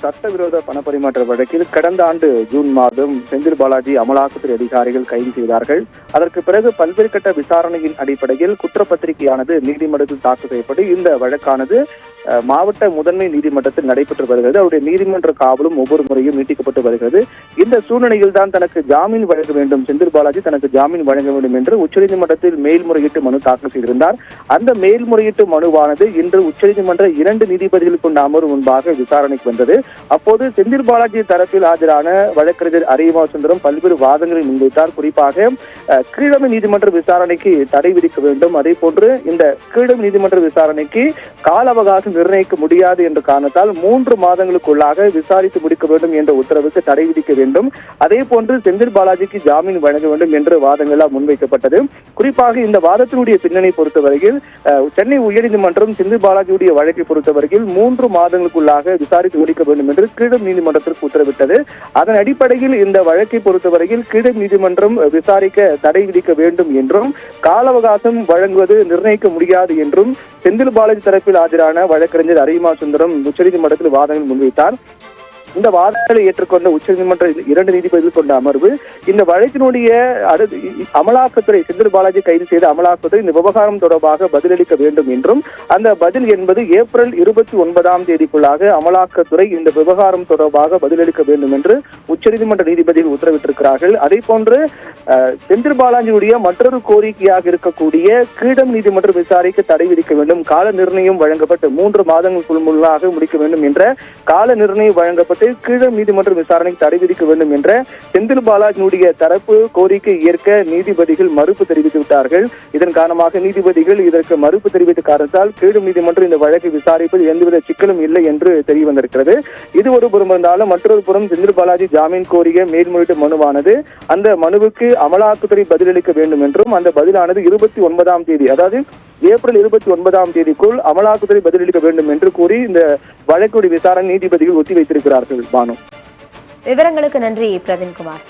சட்டவிரோத பணப்பரிமாற்ற வழக்கில் கடந்த ஆண்டு ஜூன் மாதம் செந்தில் பாலாஜி அமலாக்கத்துறை அதிகாரிகள் கைது செய்தார்கள். அதற்கு பிறகு பல்வேறு கட்ட விசாரணையின் அடிப்படையில் குற்றப்பத்திரிகையானது நீதிமன்றத்தில் தாக்கல் செய்யப்பட்டு இந்த வழக்கானது மாவட்ட முதன்மை நீதிமன்றத்தில் நடைபெற்று வருகிறது. அவருடைய நீதிமன்ற காவலும் ஒவ்வொரு முறையும் நீட்டிக்கப்பட்டு வருகிறது. இந்த சூழ்நிலையில் தான் தனக்கு ஜாமீன் வழங்க வேண்டும், செந்தில் பாலாஜி தனக்கு ஜாமீன் வழங்க வேண்டும் என்று உச்சநீதிமன்றத்தில் மேல்முறையீட்டு மனு தாக்கல் செய்திருந்தார். அந்த மேல்முறையீட்டு மனுவானது இன்று உச்சநீதிமன்ற 2 நீதிபதிகள் கொண்ட அமர்வு முன்பாக விசாரணைக்கு வந்தது. அப்போது செந்தில் பாலாஜி தரப்பில் ஆஜரான வழக்கறிஞர் அரிமா சுந்தரம் பல்வேறு வாதங்களை முன்வைத்தார். குறிப்பாக கீழமை நீதிமன்ற விசாரணைக்கு தடை விதிக்க வேண்டும், அதே போன்று இந்த கீழமை நீதிமன்ற விசாரணைக்கு கால அவகாசம் நிர்ணயிக்க முடியாது என்ற காரணத்தால் 3 மாதங்களுக்குள்ளாக விசாரித்து முடிக்க வேண்டும் என்ற உத்தரவுக்கு தடை விதிக்க வேண்டும், அதே போன்று செந்தில் பாலாஜிக்கு ஜாமீன் வழங்க வேண்டும் என்ற வாதங்களால் முன்வைக்கப்பட்டது. குறிப்பாக இந்த வாதத்தினுடைய பின்னணி பொறுத்தவரையில் சென்னை உயர்நீதிமன்றம் செந்தில் பாலாஜியுடைய வழக்கை பொறுத்தவரையில் 3 மாதங்களுக்குள்ளாக விசாரித்து முடிக்க வேண்டும் என்று கீழமை நீதிமன்றத்திற்கு உத்தரவிட்டது. அதன் அடிப்படையில் இந்த வழக்கை பொறுத்தவரையில் கீழமை நீதிமன்றம் விசாரிக்க தடை விதிக்க வேண்டும் என்றும் கால அவகாசம் வழங்குவது நிர்ணயிக்க முடியாது என்றும் செந்தில் பாலாஜி தரப்பில் ஆஜரான வழக்கறிஞர் அரிமா சுந்தரம் உச்சநீதிமன்றத்தில் வாதங்கள் முன்வைத்தார். இந்த வாதங்களை ஏற்றுக்கொண்ட உச்சநீதிமன்ற 2 நீதிபதிகள் கொண்ட அமர்வு இந்த வழக்கினுடைய அமலாக்கத்துறை செந்தில் பாலாஜி கைது செய்த அமலாக்கத்துறை இந்த விவகாரம் தொடர்பாக பதிலளிக்க வேண்டும் என்றும் அந்த பதில் என்பது ஏப்ரல் 29ஆம் தேதிக்குள்ளாக அமலாக்கத்துறை இந்த விவகாரம் தொடர்பாக பதிலளிக்க வேண்டும் என்று உச்சநீதிமன்ற நீதிபதிகள் உத்தரவிட்டிருக்கிறார்கள். அதே போன்று செந்தில் பாலாஜியுடைய மற்றொரு கோரிக்கையாக இருக்கக்கூடிய கீழமை நீதிமன்ற விசாரிக்க தடை விதிக்க வேண்டும், கால நிர்ணயம் வழங்கப்பட்டு 3 மாதங்களுக்குள் முன்னாக முடிக்க வேண்டும் என்ற கால நிர்ணயம் வழங்கப்பட்டு கீழமை நீதிமன்ற விசாரணைக்கு தடை விதிக்க வேண்டும் என்ற செந்தில் பாலாஜியுடைய தரப்பு கோரிக்கை ஏற்க நீதிபதிகள் மறுப்பு தெரிவித்து விட்டார்கள். இதன் காரணமாக நீதிபதிகள் இதற்கு மறுப்பு தெரிவித்த காரணத்தால் கீழமை நீதிமன்றம் இந்த வழக்கை விசாரிப்பதில் எந்தவித சிக்கலும் இல்லை என்று தெரிய வந்திருக்கிறது. இது ஒரு புறம் இருந்தாலும் மற்றொரு புறம் செந்தில் பாலாஜி ஜாமீன் கோரிய மேல்முறையீட்டு மனுவானது அந்த மனுவுக்கு அமலாக்கத்துறை பதிலளிக்க வேண்டும் என்றும் அந்த பதிலானது 29ஆம் தேதி, அதாவது ஏப்ரல் 29ஆம் தேதிக்குள் அமலாக்கத்துறை பதிலளிக்க வேண்டும் என்று கூறி இந்த வழக்குடைய விசாரணை நீதிபதிகள் ஒத்தி வைத்திருக்கிறார்கள். பானு, விவரங்களுக்கு நன்றி பிரவீன்குமார்.